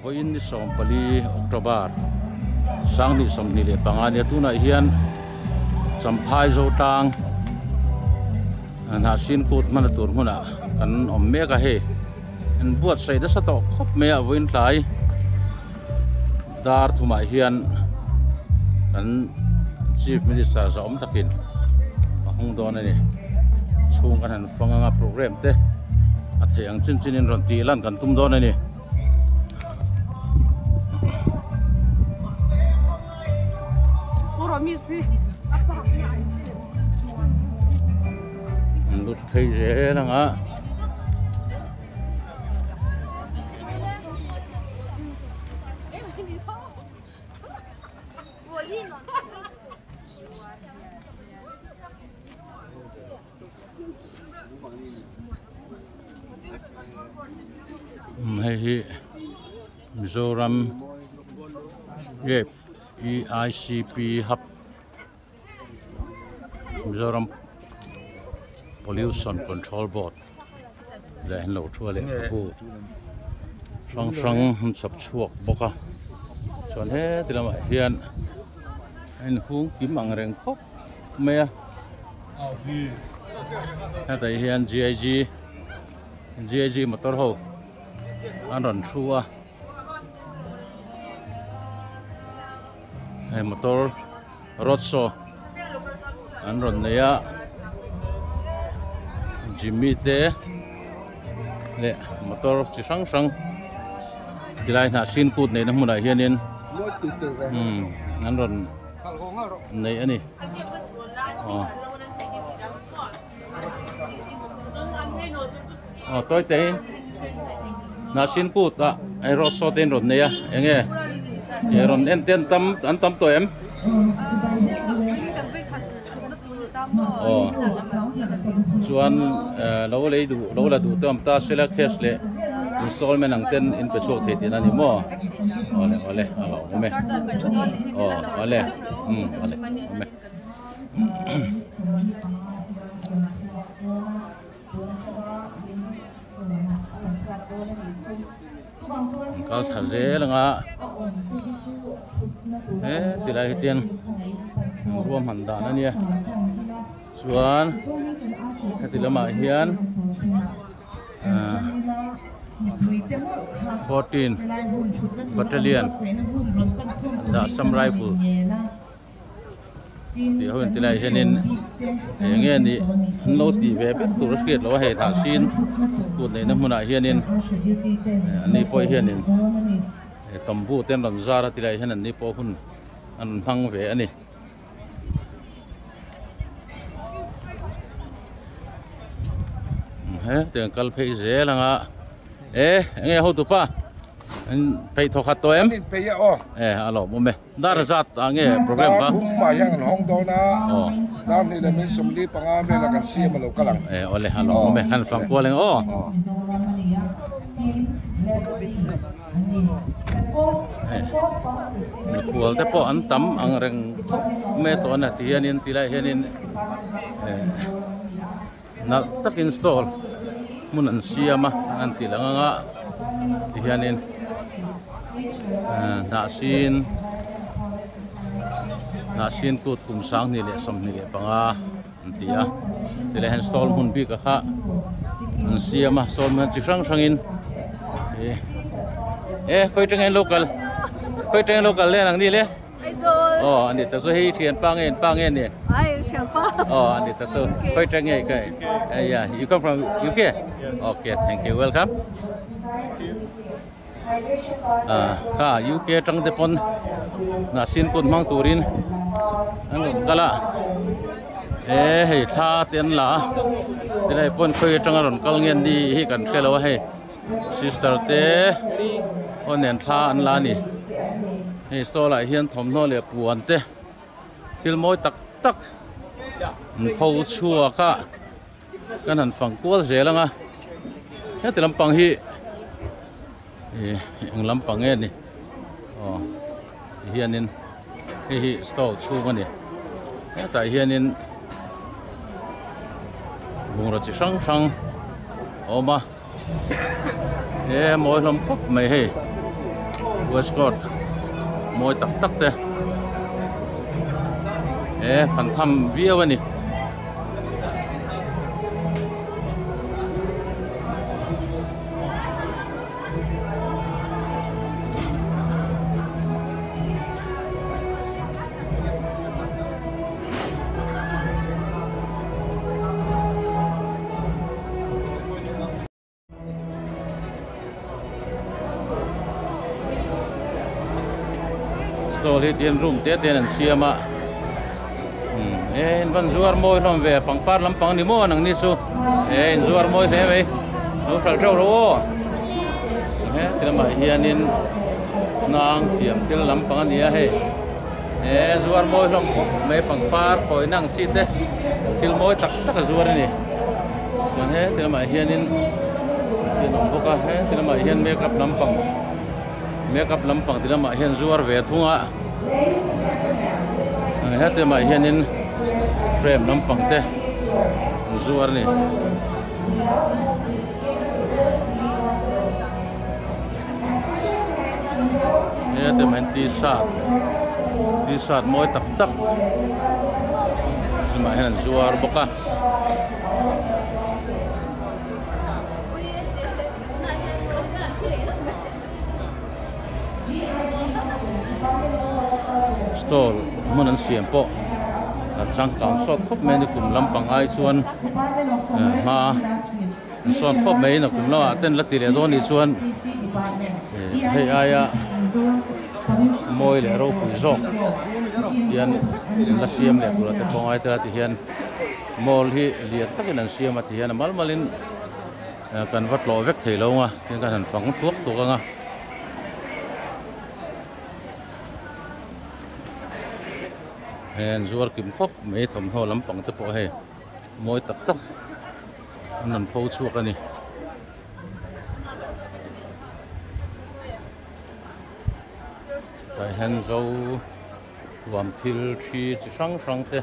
voin ni som pali October sang ni som ni le pangania tu na hian champhai zo tang na sin kut man tur huna kan om me ka he en buat sai da sa to khop me a voin tlai dar thuma hian kan chief minister zom takin ahung don ani chung kan han fanga program te a theyang chin chin in ron ti lan kan tum don ani lut thei je lang a hi Mizoram EICP hub Mizoram Pollution Control Board le hen lo thua le bu sang hun sap chuak boka chon he tilama hian en hung kim ang reng khop me ha dai hian GIG motor ho an ron thua hai motor rotso an ron neya Jimmy te le motor chi sang tilai na sin kut nei na hmuna hianin an ron nei ani tôi thấy na sin kut a ai rotso ten ron neya enge ron en ten an tam to em chuan lo la du tam ta sela cash le installment ang ten in pe chok the tin ani mo ole alo me ole me kal thaze langa tilai hitian ruam handan ania chuan hetilama hian 14 battalion da some rifle thì hồi tilai hianin nge ni lo ti ve bet tur skiet lo he tha sin kut nei na hmuna hianin ani poi hianin tambu ten ron zara tilai hian ani po hun an phang ve ani tiếng kal phei ze langa nghe hậu tu pa phei thọ khát to em alo mo me dar zat nghe program ba hum ma yang hong do na dan ni le min sum li panga me la kan si ma lo kalang ole alo mo me han fang ko leng kual te po an tam ang reng me to na ti hianin tilai hianin na tak install mun an siama an tilanga hianin na sin kut kum sang ni le som ni le panga antia tile install mun bi ka kha an siama sol man chi sang in khoi teng local le nang ni le anh đi tới số hi thiền pang en nè anh đi tới số quay trang nghe cái yeah you come from UK okay thank you welcome UK trang te pon na sin kun mang turin anh cũng kala hey tha tiền la thế này pon quay trang ron kal ngen đi hi kan khelo hey sister te pon nen tha an la ni hey so lại hiền thom no le puan te thil moi tak phau chua ka kan han phang kual ze langa he te lampang hi ang lampang nge ni hianin hi stall chu mani ta hianin bungra chi sang oma moi lom khop mai he Westcott môi tắc tắc thế phần thăm view này stall tiền room tiền anh xem mà văn zuar môi làm về bằng par làm bằng đi mua năng ní su zuar môi thế vậy nó phải trâu rồi thì là mà hiện in nang xem thì làm bằng đi hay zuar môi làm mấy bằng par khỏi năng chi thế thì môi tắc tắc cái zuar này cho nên thì là mà hiện in thì nó bốc cái thì là mà hiện makeup làm bằng thì là mà hiện zuar về thung ạ hết thì mà hiện in frame làm bằng thế zuar này hết thì mình t-shirt môi tắc tắc mà hiện zuar bốc à stall mun an siam po chang kang sot khop me ni kum lampang ai chuan ma sot khop me na kum lawa ten la tire do ni chuan hei aya moi le ro pui zok yan la siam le pura te phong ai tra ti hian mol hi liat takin an siam ati hian mal malin kan vat lo vek thei lo nga tin kan han phang thuak tu ka nga zuar kim khop mấy thầm ho lắm bằng tới bộ hè môi tắc tắc nằm phô chuột anh tại hen dâu làm thil chi sang sang thế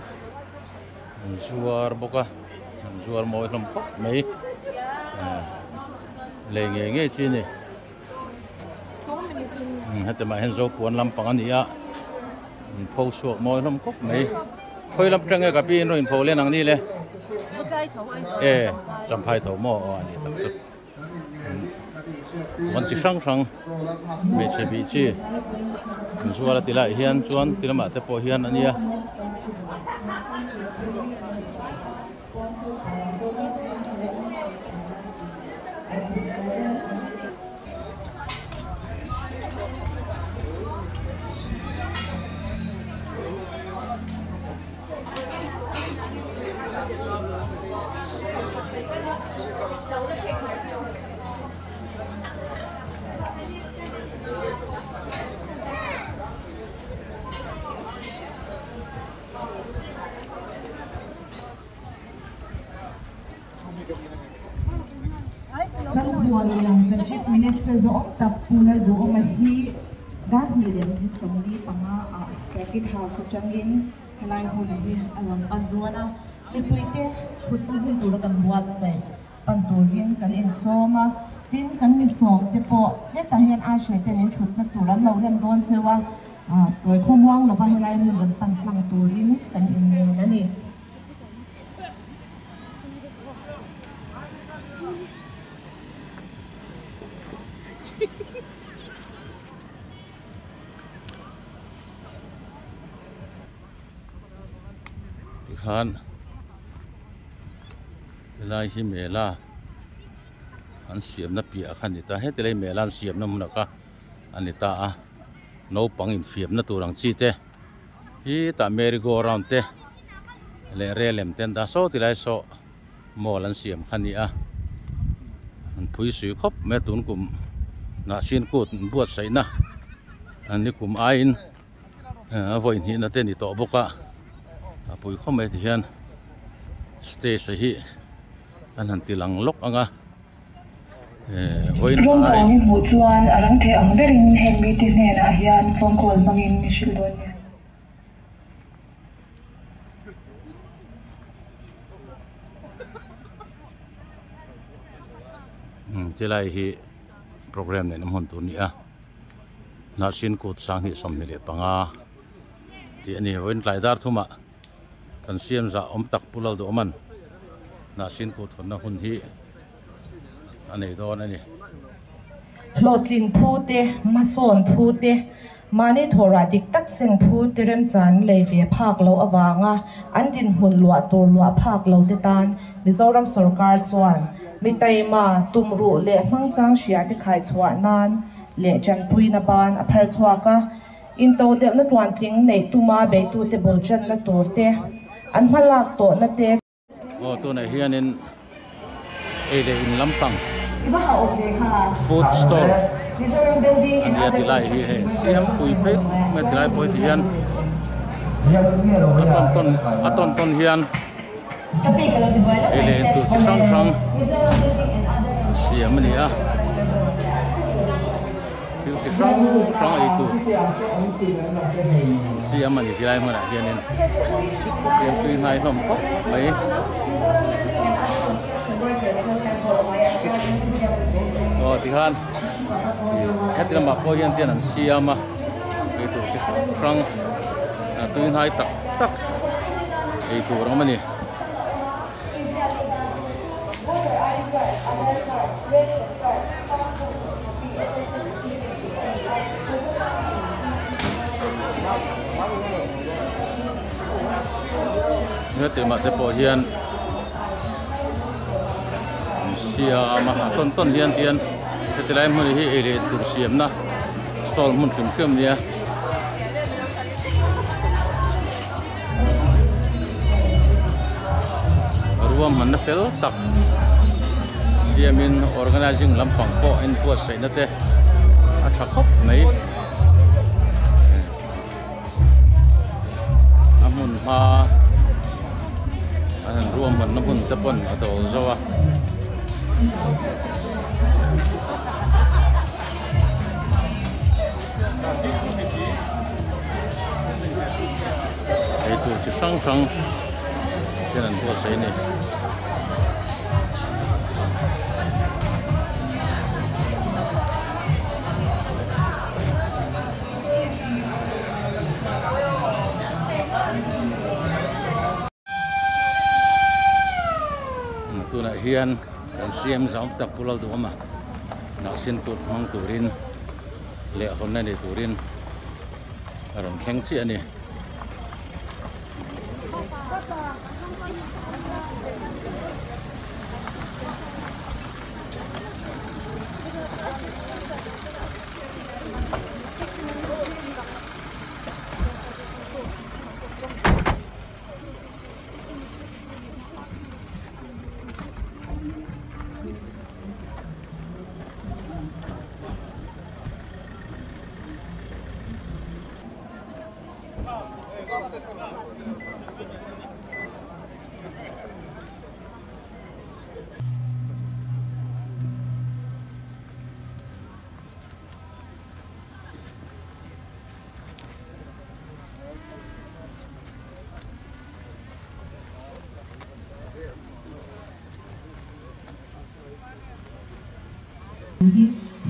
zuar boka zuar môi lắm khop mấy lệ nghe chi này hết mà hen dâu cuốn lắm bằng anh ạ phô suộc môi lắm khóc mấy khơi lắm trăng cái pin rồi phô lên hàng đi lên chấm hai thầu mò này thật sự vẫn chỉ sang sang mấy xe bị chi xua là tỷ lệ hiền chuan tỷ lệ mà tập bộ hiền anh nhỉ the Chief Minister's Tapuna do Mahi that million his somebody Panga Circuit House Changin Kalai Holi Alam Andona Lipuite Chutu Turakan Watse Panturin Kalin Soma Tin Kan Misong Tepo Hetahian Ashe Tenin Chut Naturan Lauren Don Sewa Toy Komwang Nova Helai Mulan Pantlang Turin Kan in Nani khan lai hi mela an siam na pia khan ni ta he te lai mela an siam na mun ka anita a no pang in fiam na turang chi te hi ta merry go round te le relem ten da so ti lai so mol an siam khan ni a an phui sui khop me tun kum na sin kut buat sai na an ni kum ain voin hi na te ni to boka pui khom ai hian stage hi an han tilang lok anga voin ai mu chuan arang the ang verin hen mi ti ne na hian phone call mangin ni shil don chelai hi program ne nam hon tu ni a na sin kut sang hi som ni le panga ti ani wen tlai dar thuma kan siam za om tak pulal do man na sin kut thon na hun hi anei don ani Lotlin phute mason phute mani thora dik tak sen phute rem chan leve phak lo awanga andin hun lua tur lua phak lo te tan Mizoram sarkar chuan mitai ma tumru le mangchang shia te khai chhuah nan le chan puina ban a phar chhuaka in to del na twan tling nei tuma be tu te bol chan na tur te an malak to na te tu na hianin ele in lampang food store an ya tilai hi he siam pui pe me tilai poi hian aton ton hian ele tu chi sang siam ni a tu chi sang ai tu siam ni tilai mo na hianin siam pui nai nom ko ai thì han hết tiền mà coi hiện tiền là siam mà cái tổ chức răng tôi hai tắc cái tổ đó mà nè hết tiền mà sẽ coi hiện siam mà ton hiện tiền thì lại muốn hi ele tu siam na stol mun kim nia ruam man na fel tak siamin organizing lampang po in po sai na te a thakop mai amun ha an ruam man na bun te pon ato zawa itu chỉ sang cái này có sấy này tu nak hian kan siam zong tak pulau tu ama nak sin tut mang turin le hon na ni turin aron kheng chi ani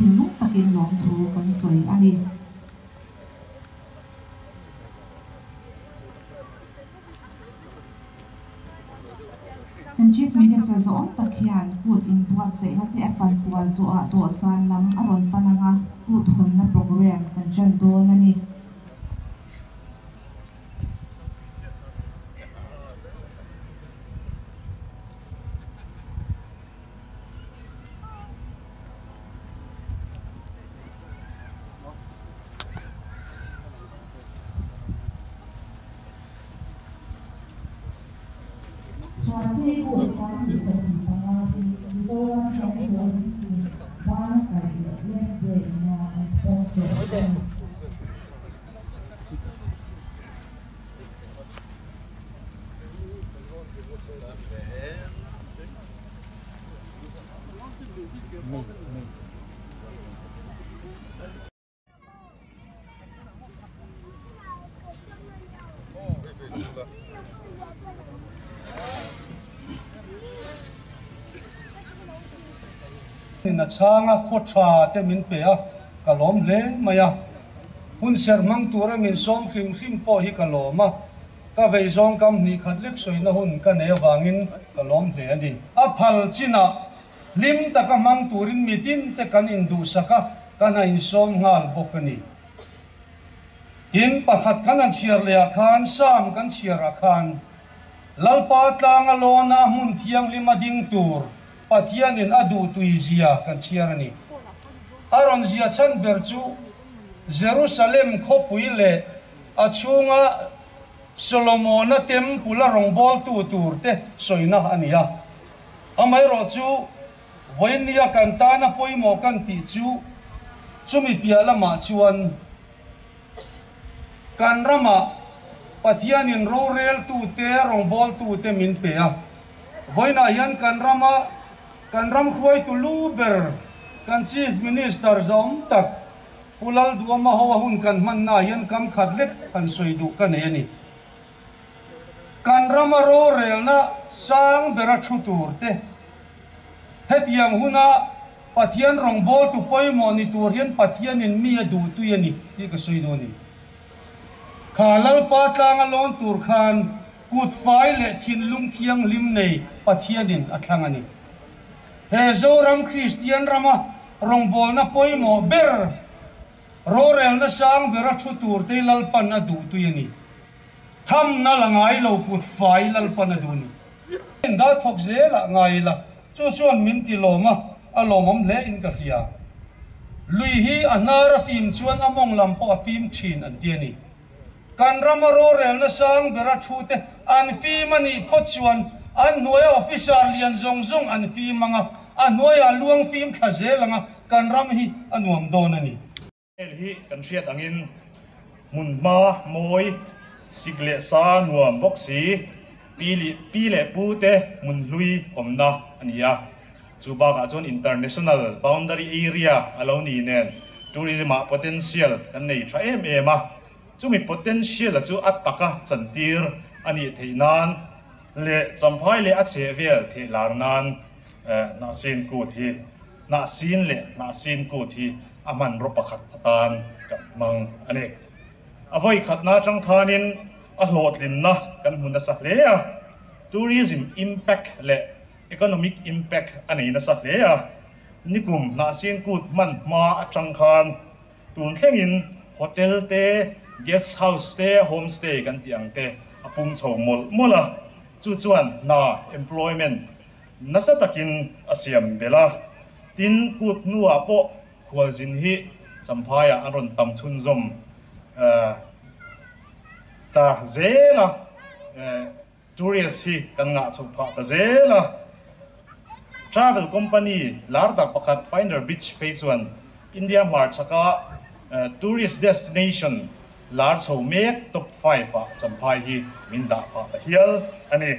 thì lúc ta kiến nhóm thú con xoay ăn đi Chief Minister zo tak hian kut in buat sei na te fan kual zo a to san lam aron pananga kut hon na program kan chan do na ni na changa kho tha te min pe a ka lom le maya hun ser mang tura min som khim khim po hi kaloma ka vei zong kam ni khat lek soina hun ka ne wangin kalom hle ani a phal china lim taka mang turin mitin te kan indu saka kana in som ngal bokani in pakhat kan chiar le khan sam kan chiar khan lalpa tlang alona mun thiang lima ding tur pathian in adu tuizia kan chiar ani aron zia chan berchu Jerusalem khopui le achunga Solomona tempula rongbol tu turte soina ania amai ro chu voinia kantana poimo kan ti chu chumi piala ma chuan kan rama pathian in rorel tu te rongbol tu te min pe a voina yan kan ram khoi tu luber kan chief minister zom tak pulal duama hawa hun kan man na yan kam khatlet kan soidu kan yani kan rama rorel na sang bera chutur te hetiam huna pathian rongbol tu poimo ni tur hian pathian in mi adu tu yani hi ka soidu ni khalal patlang alon tur khan kut fai le thin lung thiang lim nei pathian in athangani he zoram christian rama rongbol na poimo ber rorel na sang bera chutur te lalpan adu tu yani tham na langai lo kut fai lalpan adu ni da thok zela ngai la chu chuan min ti loma alomom le in ka hria lui hi anara fim chuan among lampo fim thin an tiani kan ramaro rel na sang bera chute an fim ani phochuan an noya officer lian zong zong an fim manga an noya luang fim thazelanga kan ram hi anuam don ani el hi kan hriat angin mun ma moi sigle sa nuam boxi pile pute mun lui omna ania chuba ka chon international boundary area aloni nen tourism potential kan nei tha em a chumi potential chu ataka chantir ani theinan le champhai le a chevel the larnan na sin ku thi na sin le na sin ku thi aman ro pakhat atan ka mang ani avoi khatna chang khanin a hlotlin na kan hunda sa le a tourism impact le economic impact ani na sa le a nikum na sin kut man ma atang khan tun thlengin hotel te guest house te homestay kan tiang te apung chomol mola chu chuan na employment nasa takin asiam bela tin kut nuwa po khwalzin hi champhaya aron tam chun zom ta zela tourist hi kan nga chupha ta zela travel company larda pakhat finder beach phase 1 India Mart chaka tourist destination large ho mek top 5 a champhai hi minda pa ta hial ani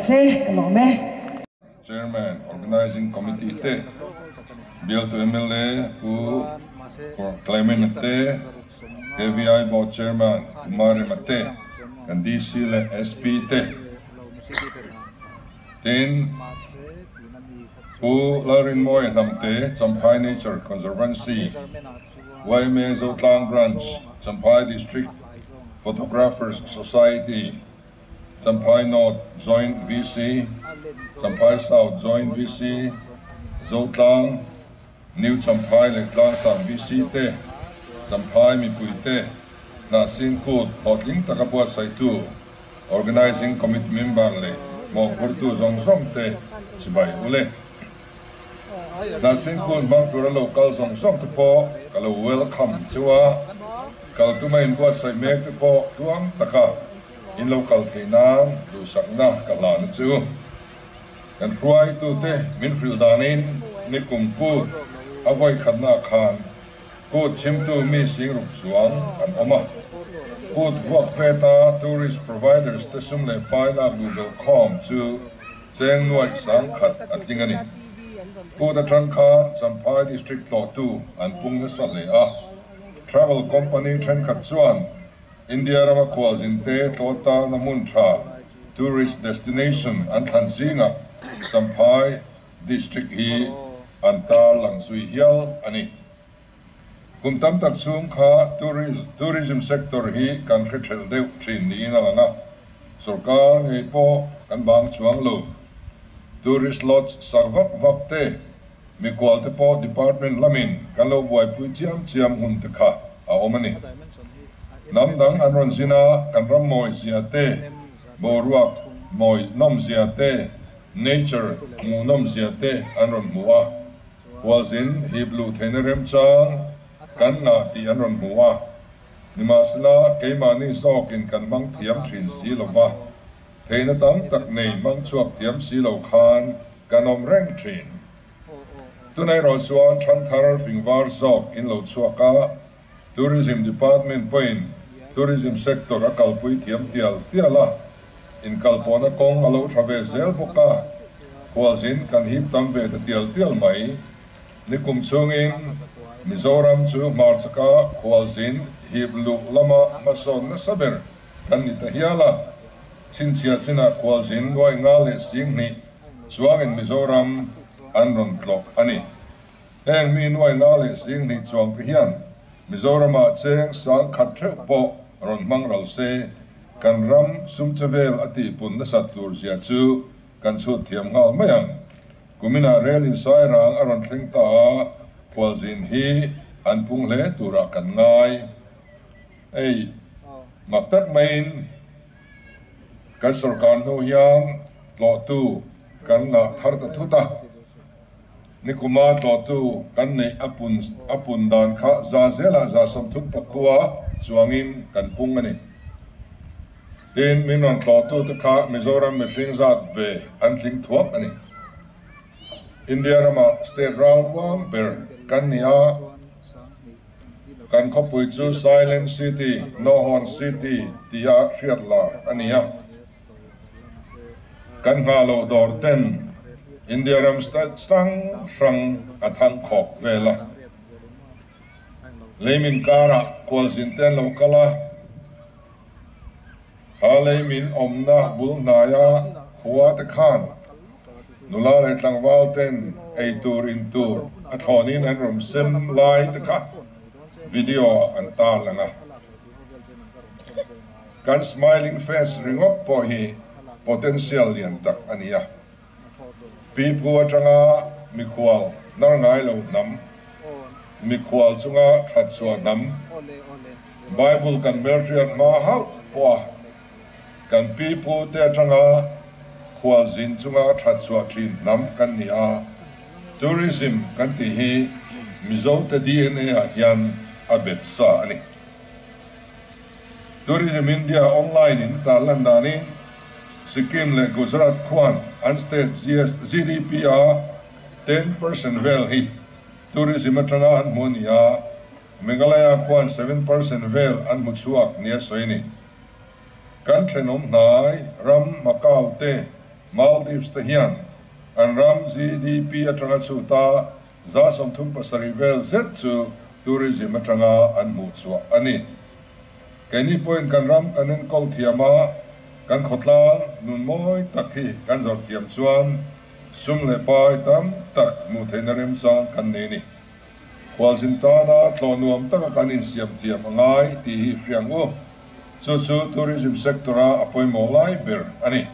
se kalong me Chairman Organizing Committee te Bill to MLA who for claiming te KVI Board Chairman Kumari Mate and DC le SP te Tin who Larin Moy Namte Champai Nature Conservancy Waime Zotlang Branch Champai District Photographers Society Champai North Joint VC Champai South Joint VC Zotlang New Champai Letlang Sam VC te Champai Mipui te na Sinkut Hotling Takapuat Saitu Organizing Committee Member le Mo Kurtu Zongsong te Sibai Ule na Sinkut Bang Tura Local Zongsong te po Kalau welcome Chua Kalau tumain buat Sai Mek te po Tuang Taka in local Tainan du sakna kalan chu kan ruai tu te Minfield danin ni kumpu avoi khanna khan ko chimtu mi sing rup suang an oma ko work peta tourist providers te sumle paina google.com chu cheng nuai sang khat atingani ko da trangkha Champai district law 2 an pungna sale a travel company tren khat chuan India rama calls in te tlota namuntra tourist destination an thansinga Champai district hi antar langsui hial ani kumtam tak sum kha tourism sector hi kan khethel deu thin ni na langa sarkar ngai po kan bang chuang lo tourist lots sarvak vakte mi kwal te po department lamin kan lo boy pu chiam hun te kha a omani Namdang anron zina kanram moi ziate boruak moi nom ziate nature mu nom ziate anron muwa wazin hiblu thenerem chang kan na ti anron muwa nimasla keimani sokin kan mang thiam thin silova theina tang tak nei mang chuak thiam silo khan kanom reng thin tunai ro suan than thar fingwar zok in lo chuaka tourism department point tourism sector a kalpui thiam tiala in kalpona kong alo thave zel boka khwalzin kan hi tambe te tial mai nikum chungin Mizoram chu marchaka khwalzin hiblu lama mason na saber kan ni tahiala chinchia china khwalzin wai ngale singni chuangin Mizoram anron tlok ani eng min wai ngale singni chuang hian Mizorama cheng sang khat theu po ron mangral se kan ram sumchavel ati pun na satur sia chu kan chu thiam ngal mayang kumina rel in sai rang aron thleng ta khwalzin hi an pung le tura kan ngai ei maktak main kan sarkar no yang lo tu kan na thar ta thuta Nikuma tlotu kan nei apun dan kha za zela za samthuk pakua chuangin kan pungani tin minon tlotu te kha Mizoram me fingzat be an thling thuak ani India rama state round one ber kan nia kan khopui chu silent city nohon city tia hriatla ania kan ngalo dor ten India ram stang frang athang khop vela leimin kara kwalzin ten lokala leimin omna bulnaya khuwa te khan nula le tlangwal ten ei tur in tur athonin an rom sem lai te kha video an ta langa kan smiling face ringok po hi potential lian tak ania Pipu atanga mikwal nar ngai lo nam mikwal chunga that chua nam Bible kan merfiat ma hau po kan pipu te atanga kwal zin chunga that chua thin nam kan ni a tourism kan ti hi mizo te DNA a hian abet sa ani tourism India online in Talandani Sikkim le Gujarat Kwan Unstate GDPR 10% vel hi tourism atanga an monia Meghalaya Kwan 7% vel an muchuak nia soini kan thenom nai ram Macau te Maldives te hian an ram GDP atanga chu ta za somthum pasari vel zet chu tourism atanga an mu chu ani keni point kan ram kanen kol thiama kan khotla nun moi takhi kan zor tiam chuan sum le pai tam tak mu theinarem chang kan ne ni Kwazintana tlonuam taka kanin siam tiam angai ti hi fiang u chu tourism sector a apoi mo lai ber ani